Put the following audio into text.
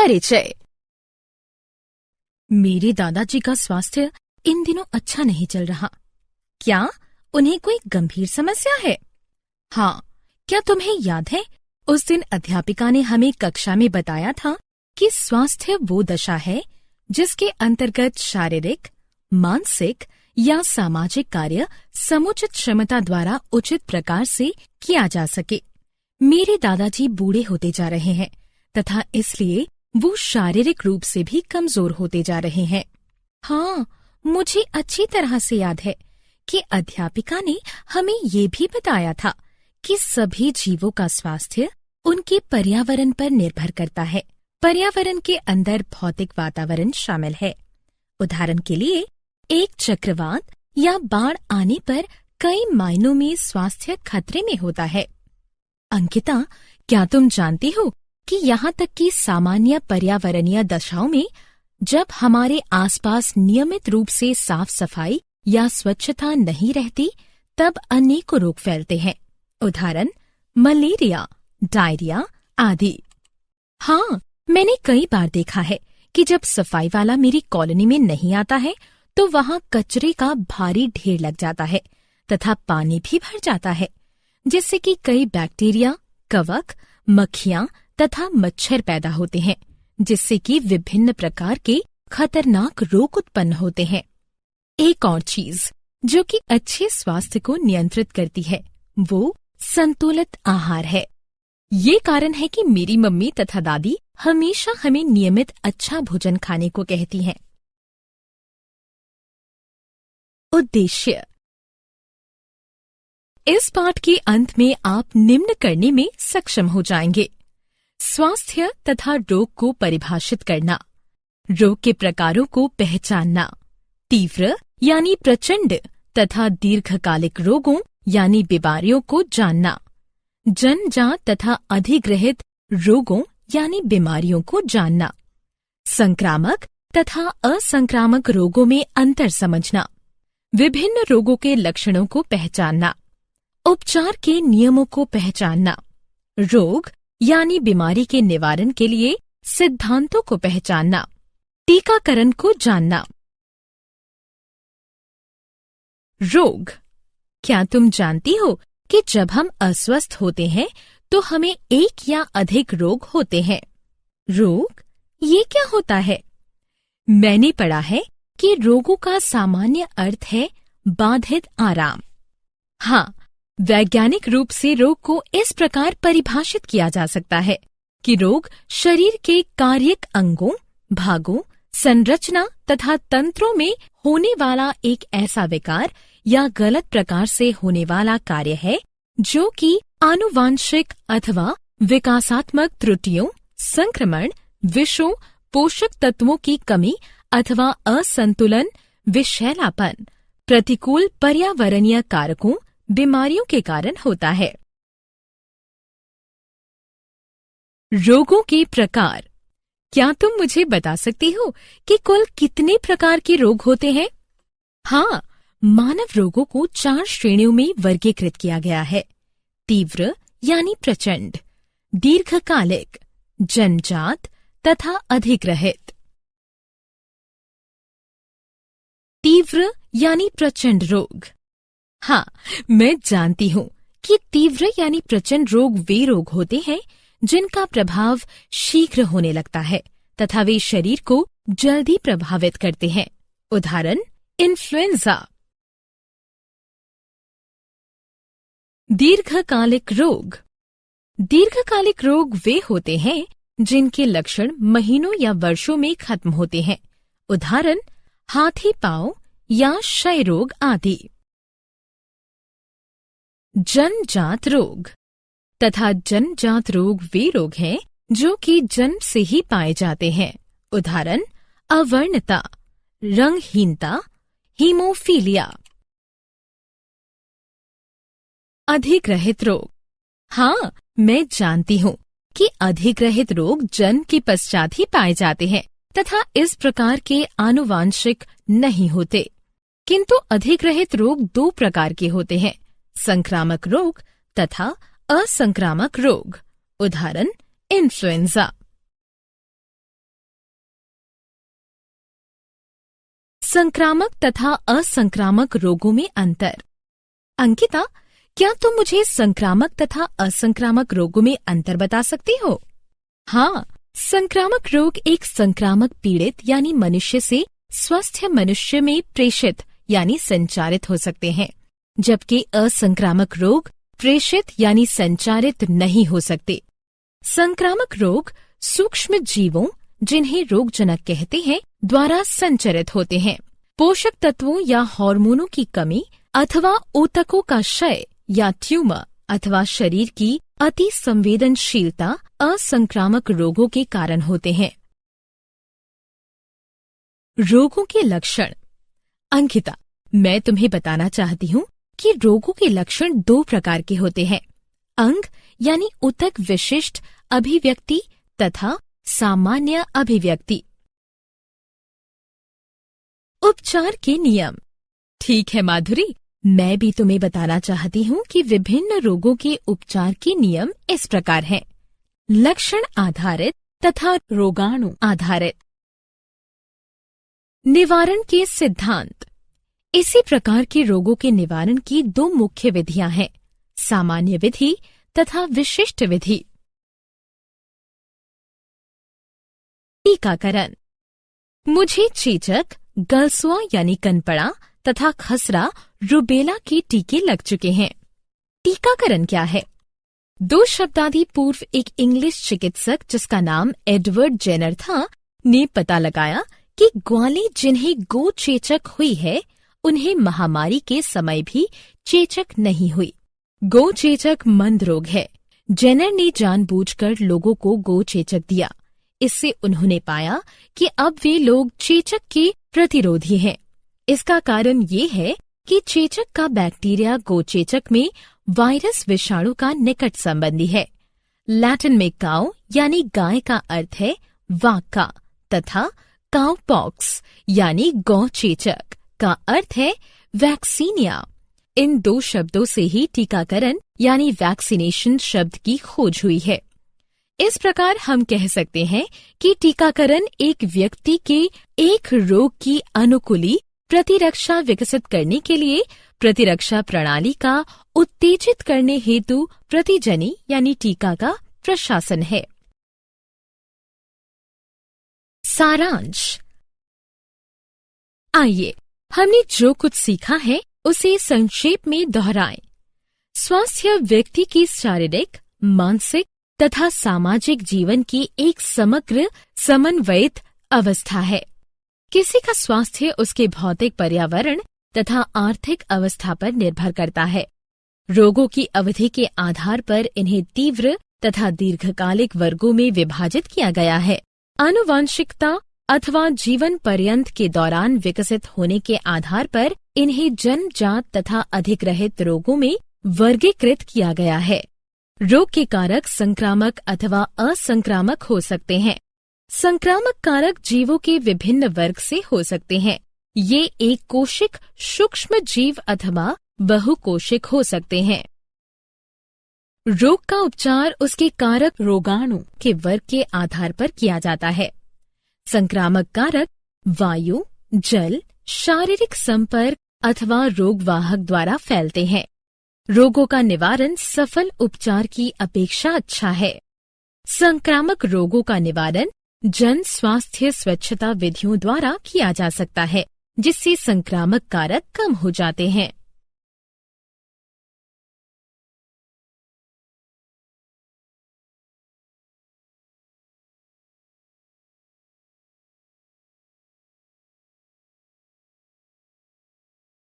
परिचय। मेरे दादाजी का स्वास्थ्य इन दिनों अच्छा नहीं चल रहा। क्या उन्हें कोई गंभीर समस्या है? हाँ, क्या तुम्हें याद है उस दिन अध्यापिका ने हमें कक्षा में बताया था कि स्वास्थ्य वो दशा है जिसके अंतर्गत शारीरिक, मानसिक या सामाजिक कार्य समुचित क्षमता द्वारा उचित प्रकार से किया जा सके। मेरे दादाजी बूढ़े होते जा रहे हैं तथा इसलिए वो शारीरिक रूप से भी कमजोर होते जा रहे हैं। हाँ, मुझे अच्छी तरह से याद है कि अध्यापिका ने हमें ये भी बताया था कि सभी जीवों का स्वास्थ्य उनके पर्यावरण पर निर्भर करता है। पर्यावरण के अंदर भौतिक वातावरण शामिल है। उदाहरण के लिए, एक चक्रवात या बाढ़ आने पर कई मायनों में स्वास्थ्य खतरे में होता है। अंकिता, क्या तुम जानती हो कि यहाँ तक कि सामान्य पर्यावरणीय दशाओं में जब हमारे आसपास नियमित रूप से साफ सफाई या स्वच्छता नहीं रहती, तब अनेकों रोग फैलते हैं। उदाहरण, मलेरिया, डायरिया आदि। हाँ, मैंने कई बार देखा है कि जब सफाई वाला मेरी कॉलोनी में नहीं आता है तो वहाँ कचरे का भारी ढेर लग जाता है तथा पानी भी भर जाता है, जिससे कि कई बैक्टीरिया, कवक, मक्खियाँ तथा मच्छर पैदा होते हैं, जिससे कि विभिन्न प्रकार के खतरनाक रोग उत्पन्न होते हैं। एक और चीज जो कि अच्छे स्वास्थ्य को नियंत्रित करती है वो संतुलित आहार है। ये कारण है कि मेरी मम्मी तथा दादी हमेशा हमें नियमित अच्छा भोजन खाने को कहती हैं। उद्देश्य। इस पाठ के अंत में आप निम्न करने में सक्षम हो जाएंगे: स्वास्थ्य तथा रोग को परिभाषित करना, रोग के प्रकारों को पहचानना, तीव्र यानी प्रचंड तथा दीर्घकालिक रोगों यानी बीमारियों को जानना, जन्मजात तथा अधिग्रहित रोगों यानी बीमारियों को जानना, संक्रामक तथा असंक्रामक रोगों में अंतर समझना, विभिन्न रोगों के लक्षणों को पहचानना, उपचार के नियमों को पहचानना, रोग यानी बीमारी के निवारण के लिए सिद्धांतों को पहचानना, टीकाकरण को जानना। रोग। क्या तुम जानती हो कि जब हम अस्वस्थ होते हैं तो हमें एक या अधिक रोग होते हैं? रोग, ये क्या होता है? मैंने पढ़ा है कि रोगों का सामान्य अर्थ है बाधित आराम। हाँ, वैज्ञानिक रूप से रोग को इस प्रकार परिभाषित किया जा सकता है कि रोग शरीर के कार्यक अंगों, भागों, संरचना तथा तंत्रों में होने वाला एक ऐसा विकार या गलत प्रकार से होने वाला कार्य है जो कि आनुवांशिक अथवा विकासात्मक त्रुटियों, संक्रमण, विषों, पोषक तत्वों की कमी अथवा असंतुलन, विषैलापन, प्रतिकूल पर्यावरणीय कारकों, बीमारियों के कारण होता है। रोगों के प्रकार। क्या तुम मुझे बता सकती हो कि कुल कितने प्रकार के रोग होते हैं? हाँ, मानव रोगों को 4 श्रेणियों में वर्गीकृत किया गया है: तीव्र यानी प्रचंड, दीर्घकालिक, जन्मजात तथा अधिग्रहित। तीव्र यानी प्रचंड रोग। हाँ, मैं जानती हूँ कि तीव्र यानी प्रचंड रोग वे रोग होते हैं जिनका प्रभाव शीघ्र होने लगता है तथा वे शरीर को जल्दी प्रभावित करते हैं। उदाहरण, इन्फ्लुएंजा। दीर्घकालिक रोग। दीर्घकालिक रोग वे होते हैं जिनके लक्षण महीनों या वर्षों में खत्म होते हैं। उदाहरण, हाथी पांव या क्षय रोग आदि। जन्मजात रोग तथा जन्मजात रोग वे रोग हैं जो कि जन्म से ही पाए जाते हैं। उदाहरण, अवर्णता, रंगहीनता, हीमोफीलिया। अधिग्रहित रोग। हाँ, मैं जानती हूँ कि अधिग्रहित रोग जन्म के पश्चात ही पाए जाते हैं तथा इस प्रकार के आनुवांशिक नहीं होते, किंतु अधिग्रहित रोग 2 प्रकार के होते हैं: संक्रामक रोग तथा असंक्रामक रोग। उदाहरण, इन्फ्लुएंजा। संक्रामक तथा असंक्रामक रोगों में अंतर। अंकिता, क्या तुम मुझे संक्रामक तथा असंक्रामक रोगों में अंतर बता सकती हो? हाँ, संक्रामक रोग एक संक्रामक पीड़ित यानी मनुष्य से स्वस्थ मनुष्य में प्रेषित यानी संचारित हो सकते हैं, जबकि असंक्रामक रोग प्रेषित यानी संचारित नहीं हो सकते। संक्रामक रोग सूक्ष्म जीवों, जिन्हें रोगजनक कहते हैं, द्वारा संचरित होते हैं। पोषक तत्वों या हार्मोनों की कमी अथवा ऊतकों का क्षय या ट्यूमर अथवा शरीर की अति संवेदनशीलता असंक्रामक रोगों के कारण होते हैं। रोगों के लक्षण। अंकिता, मैं तुम्हें बताना चाहती हूँ कि रोगों के लक्षण 2 प्रकार के होते हैं, अंग यानी ऊतक विशिष्ट अभिव्यक्ति तथा सामान्य अभिव्यक्ति। उपचार के नियम। ठीक है माधुरी, मैं भी तुम्हें बताना चाहती हूँ कि विभिन्न रोगों के उपचार के नियम इस प्रकार हैं, लक्षण आधारित तथा रोगाणु आधारित। निवारण के सिद्धांत। इसी प्रकार के रोगों के निवारण की 2 मुख्य विधियां हैं, सामान्य विधि तथा विशिष्ट विधि। टीकाकरण। मुझे चेचक, गलसुआ यानी कनपड़ा तथा खसरा, रुबेला के टीके लग चुके हैं। टीकाकरण क्या है? 2 शताब्दी पूर्व एक इंग्लिश चिकित्सक जिसका नाम एडवर्ड जेनर था ने पता लगाया कि ग्वाले जिन्हें गो चेचक हुई है, उन्हें महामारी के समय भी चेचक नहीं हुई। गो चेचक मंद रोग है। जेनर ने जानबूझकर लोगों को गो चेचक दिया। इससे उन्होंने पाया कि अब वे लोग चेचक के प्रतिरोधी हैं। इसका कारण ये है कि चेचक का बैक्टीरिया गोचेचक में वायरस विषाणु का निकट संबंधी है। लैटिन में काउ यानी गाय का अर्थ है वाका तथा काउपॉक्स यानी गौचेचक का अर्थ है वैक्सीनिया। इन 2 शब्दों से ही टीकाकरण यानी वैक्सीनेशन शब्द की खोज हुई है। इस प्रकार हम कह सकते हैं कि टीकाकरण एक व्यक्ति के एक रोग की अनुकूली प्रतिरक्षा विकसित करने के लिए प्रतिरक्षा प्रणाली का उत्तेजित करने हेतु प्रतिजनी यानी टीका का प्रशासन है। सारांश। आइए हमने जो कुछ सीखा है उसे संक्षेप में दोहराएं। स्वास्थ्य व्यक्ति की शारीरिक, मानसिक तथा सामाजिक जीवन की एक समग्र समन्वयित अवस्था है। किसी का स्वास्थ्य उसके भौतिक पर्यावरण तथा आर्थिक अवस्था पर निर्भर करता है। रोगों की अवधि के आधार पर इन्हें तीव्र तथा दीर्घकालिक वर्गों में विभाजित किया गया है। आनुवांशिकता अथवा जीवन पर्यंत के दौरान विकसित होने के आधार पर इन्हें जन्मजात तथा अधिग्रहित रोगों में वर्गीकृत किया गया है। रोग के कारक संक्रामक अथवा असंक्रामक हो सकते हैं। संक्रामक कारक जीवों के विभिन्न वर्ग से हो सकते हैं। ये एक कोशिक सूक्ष्म जीव अथवा बहुकोशिक हो सकते हैं। रोग का उपचार उसके कारक रोगाणु के वर्ग के आधार पर किया जाता है। संक्रामक कारक वायु, जल, शारीरिक संपर्क अथवा रोगवाहक द्वारा फैलते हैं। रोगों का निवारण सफल उपचार की अपेक्षा अच्छा है। संक्रामक रोगों का निवारण जन स्वास्थ्य स्वच्छता विधियों द्वारा किया जा सकता है, जिससे संक्रामक कारक कम हो जाते हैं।